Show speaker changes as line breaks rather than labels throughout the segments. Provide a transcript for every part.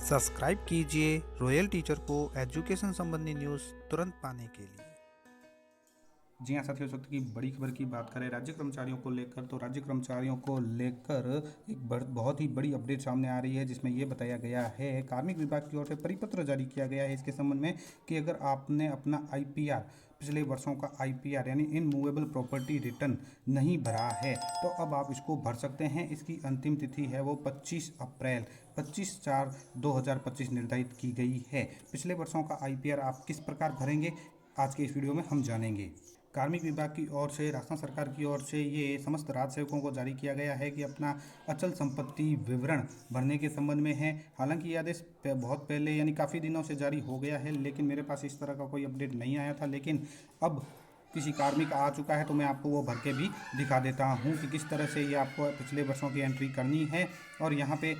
Subscribe कीजिए royal teacher को education संबंधी न्यूज़ तुरंत पाने के लिए।
जी हाँ साथियों, इस वक्त की बड़ी खबर की बात करें राज्य कर्मचारियों को लेकर, तो राज्य कर्मचारियों को लेकर एक बहुत ही बड़ी अपडेट सामने आ रही है, जिसमें ये बताया गया है कार्मिक विभाग की ओर से परिपत्र जारी किया गया है इसके संबंध में कि अगर आपने अपना आईपीआर, पिछले वर्षों का आईपीआर यानी इनमूवेबल प्रॉपर्टी रिटर्न नहीं भरा है तो अब आप इसको भर सकते हैं। इसकी अंतिम तिथि है वो 25 अप्रैल 25/4/2025 निर्धारित की गई है। पिछले वर्षों का आईपीआर आप किस प्रकार भरेंगे, आज के इस वीडियो में हम जानेंगे। कार्मिक विभाग की ओर से, राजस्थान सरकार की ओर से ये समस्त राज्य सेवकों को जारी किया गया है कि अपना अचल संपत्ति विवरण भरने के संबंध में है। हालांकि ये आदेश बहुत पहले यानी काफ़ी दिनों से जारी हो गया है, लेकिन मेरे पास इस तरह का कोई अपडेट नहीं आया था। लेकिन अब किसी कार्मिक आ चुका है तो मैं आपको वो भर के भी दिखा देता हूँ कि किस तरह से ये आपको पिछले वर्षों की एंट्री करनी है। और यहाँ पे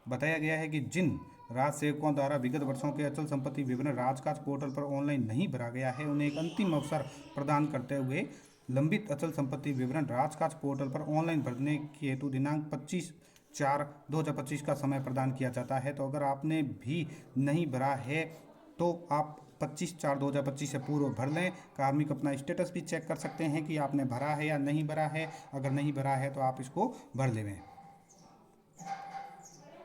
बताया गया है कि जिन राज्य सेवकों द्वारा विगत वर्षों के अचल संपत्ति विवरण राजकाज पोर्टल पर ऑनलाइन नहीं भरा गया है, उन्हें एक अंतिम अवसर प्रदान करते हुए लंबित अचल संपत्ति विवरण राजकाज पोर्टल पर ऑनलाइन भरने के हेतु दिनांक 25/4/2025 का समय प्रदान किया जाता है। तो अगर आपने भी नहीं भरा है तो आप 25/4/2025 से पूर्व भर लें। कार्मिक अपना स्टेटस भी चेक कर सकते हैं कि आपने भरा है या नहीं भरा है। अगर नहीं भरा है तो आप इसको भर लें।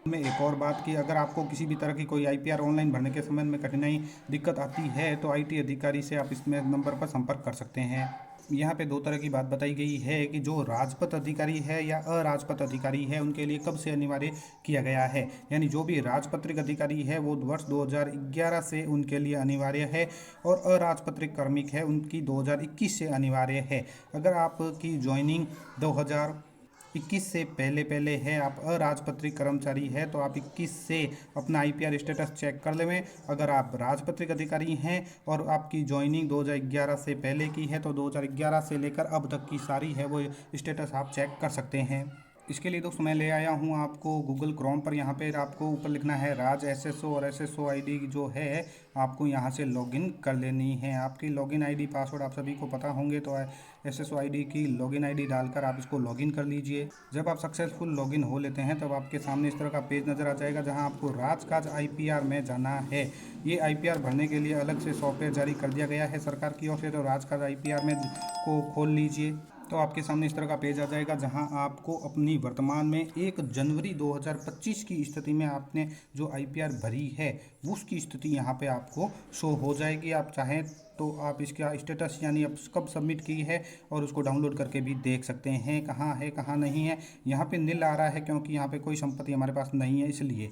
में एक और बात कि अगर आपको किसी भी तरह की कोई आईपीआर ऑनलाइन भरने के संबंध में कठिनाई दिक्कत आती है तो आईटी अधिकारी से आप इसमें नंबर पर संपर्क कर सकते हैं। यहाँ पे दो तरह की बात बताई गई है कि जो राजपत्र अधिकारी है या अराजपत्र अधिकारी है उनके लिए कब से अनिवार्य किया गया है। यानी जो भी राजपत्रित अधिकारी है वो वर्ष 2011 से उनके लिए अनिवार्य है और अराजपत्रित कार्मिक है उनकी 2021 से अनिवार्य है। अगर आपकी ज्वाइनिंग 2021 से पहले है, आप अराजपत्रित कर्मचारी है तो आप 21 से अपना आईपीआर स्टेटस चेक कर लें। अगर आप राजपत्रित अधिकारी हैं और आपकी ज्वाइनिंग 2011 से पहले की है तो 2011 से लेकर अब तक की सारी है वो स्टेटस आप चेक कर सकते हैं। इसके लिए दोस्तों मैं ले आया हूँ आपको गूगल क्रोम पर। यहाँ पे आपको ऊपर लिखना है राज एसएसओ और एसएसओ आईडी जो है आपको यहाँ से लॉगिन कर लेनी है। आपकी लॉगिन आईडी पासवर्ड आप सभी को पता होंगे, तो एसएसओ आईडी की लॉगिन आईडी डालकर आप इसको लॉगिन कर लीजिए। जब आप सक्सेसफुल लॉगिन हो लेते हैं तब आपके सामने इस तरह का पेज नज़र आ जाएगा जहाँ आपको राजकाज आईपीआर में जाना है। ये आईपीआर भरने के लिए अलग से सॉफ्टवेयर जारी कर दिया गया है सरकार की ओर से, तो राजकाज आईपीआर में को खोल लीजिए तो आपके सामने इस तरह का पेज आ जाएगा जहां आपको अपनी वर्तमान में 1 जनवरी 2025 की स्थिति में आपने जो आईपीआर भरी है उसकी स्थिति यहां पे आपको शो हो जाएगी। आप चाहें तो आप इसका स्टेटस यानी अब कब सबमिट की है और उसको डाउनलोड करके भी देख सकते हैं कहाँ है कहाँ नहीं है। यहाँ पे नील आ रहा है क्योंकि यहाँ पे कोई संपत्ति हमारे पास नहीं है, इसलिए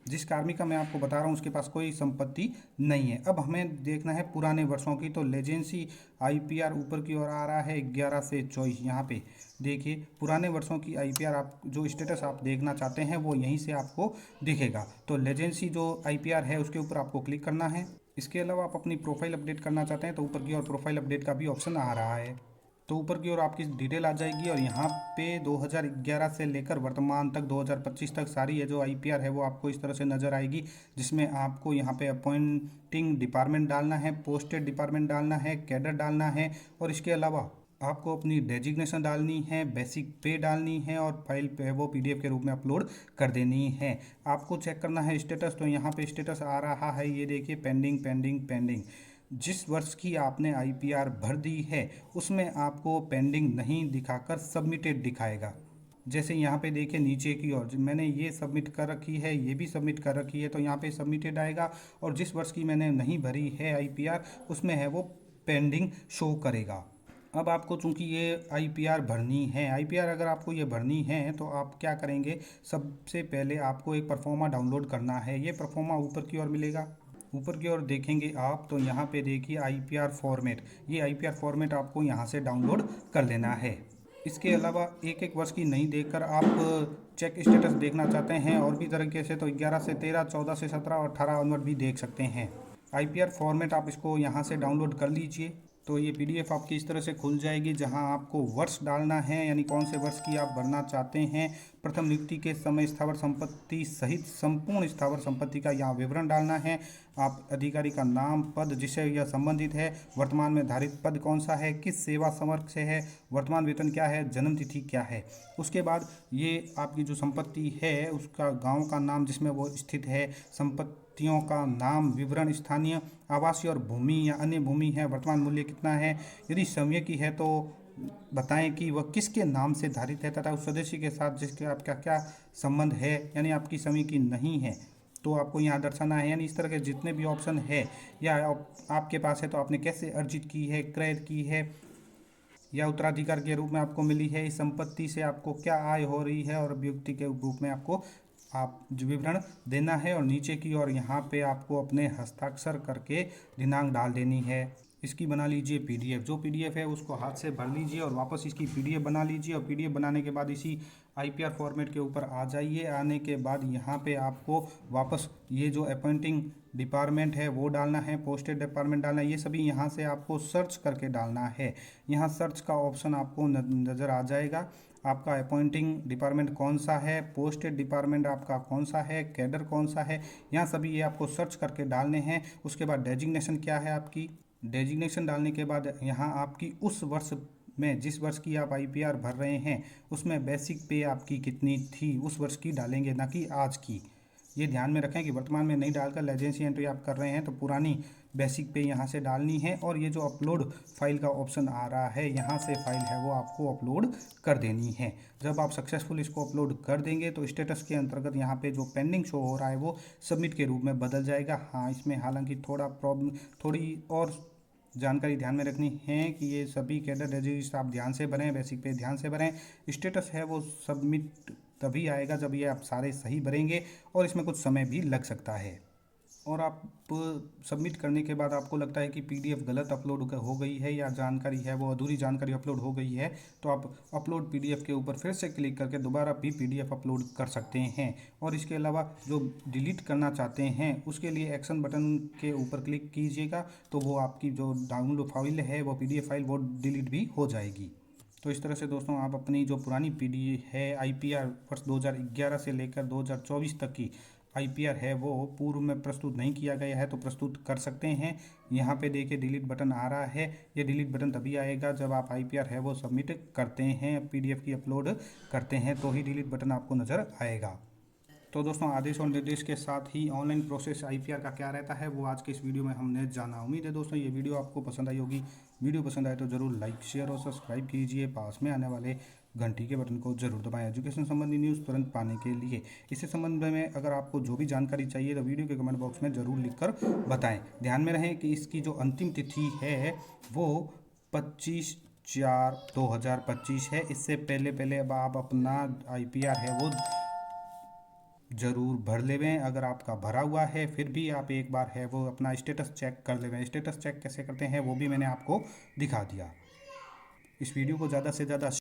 जिस कार्मिक का मैं आपको बता रहा हूँ उसके पास कोई संपत्ति नहीं है। अब हमें देखना है पुराने वर्षों की, तो लेजेंसी आईपीआर ऊपर की ओर आ रहा है 11 से 24। यहाँ पे देखिए पुराने वर्षों की आईपीआर आप जो स्टेटस आप देखना चाहते हैं वो यहीं से आपको दिखेगा। तो लेजेंसी जो आईपीआर है उसके ऊपर आपको क्लिक करना है। इसके अलावा आप अपनी प्रोफाइल अपडेट करना चाहते हैं तो ऊपर की ओर प्रोफाइल अपडेट का भी ऑप्शन आ रहा है। तो ऊपर की ओर आपकी डिटेल आ जाएगी और यहाँ पे 2011 से लेकर वर्तमान तक 2025 तक सारी ये जो आईपीआर है वो आपको इस तरह से नज़र आएगी, जिसमें आपको यहाँ पे अपॉइंटिंग डिपार्टमेंट डालना है, पोस्टेड डिपार्टमेंट डालना है, कैडर डालना है और इसके अलावा आपको अपनी डेजिग्नेशन डालनी है, बेसिक पे डालनी है और फाइल पे वो पीडीएफ के रूप में अपलोड कर देनी है। आपको चेक करना है स्टेटस, तो यहाँ पे स्टेटस आ रहा है, ये देखिए पेंडिंग पेंडिंग पेंडिंग। जिस वर्ष की आपने आईपीआर भर दी है उसमें आपको पेंडिंग नहीं दिखाकर सबमिटेड दिखाएगा। जैसे यहाँ पे देखिए नीचे की ओर मैंने ये सबमिट कर रखी है, ये भी सबमिट कर रखी है, तो यहाँ पे सबमिटेड आएगा और जिस वर्ष की मैंने नहीं भरी है आईपीआर उसमें है वो पेंडिंग शो करेगा। अब आपको चूंकि ये आईपीआर भरनी है, आईपीआर अगर आपको ये भरनी है तो आप क्या करेंगे, सबसे पहले आपको एक परफॉर्मा डाउनलोड करना है। ये परफॉर्मा ऊपर की ओर मिलेगा, ऊपर की ओर देखेंगे आप तो यहाँ पे देखिए आईपीआर फॉर्मेट, ये आईपीआर फॉर्मेट आपको यहाँ से डाउनलोड कर लेना है। इसके अलावा एक एक वर्ष की नहीं देखकर आप चेक स्टेटस देखना चाहते हैं और भी तरीके से तो 11 से 13, 14 से 17 और 18 ऑनवर्ड भी देख सकते हैं। आईपीआर फॉर्मेट आप इसको यहाँ से डाउनलोड कर लीजिए तो ये पीडीएफ आपकी इस तरह से खुल जाएगी जहां आपको वर्ष डालना है, यानी कौन से वर्ष की आप भरना चाहते हैं, प्रथम नियुक्ति के समय स्थावर संपत्ति सहित संपूर्ण स्थावर संपत्ति का यहाँ विवरण डालना है। आप अधिकारी का नाम, पद जिससे यह संबंधित है, वर्तमान में धारित पद कौन सा है, किस सेवा संवर्ग से है, वर्तमान वेतन क्या है, जन्म तिथि क्या है। उसके बाद ये आपकी जो संपत्ति है उसका गांव का नाम जिसमें वो स्थित है, संपत्तियों का नाम, विवरण, स्थानीय आवासीय और भूमि या अन्य भूमि है, वर्तमान मूल्य कितना है, यदि समय की है तो बताएं कि वह किसके नाम से धारित है तथा उस सदस्य के साथ जिसके आपका क्या संबंध है, यानी आपकी समय की नहीं है तो आपको यहाँ दर्शाना है। यानी इस तरह के जितने भी ऑप्शन है या आपके पास है तो आपने कैसे अर्जित की है, क्रय की है या उत्तराधिकार के रूप में आपको मिली है, इस संपत्ति से आपको क्या आय हो रही है और अभिव्यक्ति के रूप में आपको आप जो विवरण देना है। और नीचे की ओर यहाँ पे आपको अपने हस्ताक्षर करके दिनांक डाल देनी है। इसकी बना लीजिए पीडीएफ, जो पीडीएफ है उसको हाथ से भर लीजिए और वापस इसकी पीडीएफ बना लीजिए और पीडीएफ बनाने के बाद इसी आईपीआर फॉर्मेट के ऊपर आ जाइए। आने के बाद यहाँ पे आपको वापस ये जो अपॉइंटिंग डिपार्टमेंट है वो डालना है, पोस्टेड डिपार्टमेंट डालना है, ये सभी यहाँ से आपको सर्च करके डालना है। यहाँ सर्च का ऑप्शन आपको नज़र आ जाएगा, आपका अपॉइंटिंग डिपार्टमेंट कौन सा है, पोस्टेड डिपार्टमेंट आपका कौन सा है, कैडर कौन सा है, यहाँ सभी ये आपको सर्च करके डालने हैं। उसके बाद डेजिग्नेशन क्या है आपकी, डेजिग्नेशन डालने के बाद यहाँ आपकी उस वर्ष में जिस वर्ष की आप आईपीआर भर रहे हैं उसमें बेसिक पे आपकी कितनी थी उस वर्ष की डालेंगे, ना कि आज की। ये ध्यान में रखें कि वर्तमान में नहीं डालकर लेजेंसी एंट्री आप कर रहे हैं तो पुरानी बेसिक पे यहाँ से डालनी है। और ये जो अपलोड फाइल का ऑप्शन आ रहा है यहाँ से फाइल है वो आपको अपलोड कर देनी है। जब आप सक्सेसफुल इसको अपलोड कर देंगे तो स्टेटस के अंतर्गत यहाँ पे जो पेंडिंग शो हो रहा है वो सबमिट के रूप में बदल जाएगा। हाँ, इसमें हालांकि थोड़ी और जानकारी ध्यान में रखनी है कि ये सभी कैडर रजिस्टर आप ध्यान से भरें, बेसिक पे ध्यान से भरें। स्टेटस है वो सबमिट तभी आएगा जब ये आप सारे सही भरेंगे और इसमें कुछ समय भी लग सकता है। और आप सबमिट करने के बाद आपको लगता है कि पीडीएफ गलत अपलोड हो गई है या जानकारी है वो अधूरी जानकारी अपलोड हो गई है तो आप अपलोड पीडीएफ के ऊपर फिर से क्लिक करके दोबारा भी पीडीएफ अपलोड कर सकते हैं। और इसके अलावा जो डिलीट करना चाहते हैं उसके लिए एक्शन बटन के ऊपर क्लिक कीजिएगा तो वो आपकी जो डाउनलोड फाइल है वो पीडीएफ फाइल वो डिलीट भी हो जाएगी। तो इस तरह से दोस्तों आप अपनी जो पुरानी पीडीएफ है आईपीआर वर्ष 2011 से लेकर 2024 तक की आईपीआर है वो पूर्व में प्रस्तुत नहीं किया गया है तो प्रस्तुत कर सकते हैं। यहाँ पे देखिए डिलीट बटन आ रहा है, ये डिलीट बटन तभी आएगा जब आप आईपीआर है वो सबमिट करते हैं, पीडीएफ की अपलोड करते हैं तो ही डिलीट बटन आपको नज़र आएगा। तो दोस्तों आदेश और निर्देश के साथ ही ऑनलाइन प्रोसेस आईपीआर का क्या रहता है वो आज के इस वीडियो में हमने जाना। उम्मीद है दोस्तों ये वीडियो आपको पसंद आई होगी। वीडियो पसंद आए तो ज़रूर लाइक, शेयर और सब्सक्राइब कीजिए। पास में आने वाले घंटी के बटन को जरूर दबाएं एजुकेशन संबंधी न्यूज़ तुरंत पाने के लिए। इससे संबंध में अगर आपको जो भी जानकारी चाहिए तो वीडियो के कमेंट बॉक्स में ज़रूर लिखकर बताएं। ध्यान में रहें कि इसकी जो अंतिम तिथि है वो 25/4/2025 है। इससे पहले अब आप अपना आईपीआर है वो ज़रूर भर लेवें। अगर आपका भरा हुआ है फिर भी आप एक बार है वो अपना स्टेटस चेक कर लेवें। स्टेटस चेक कैसे करते हैं वो भी मैंने आपको दिखा दिया। इस वीडियो को ज़्यादा से ज़्यादा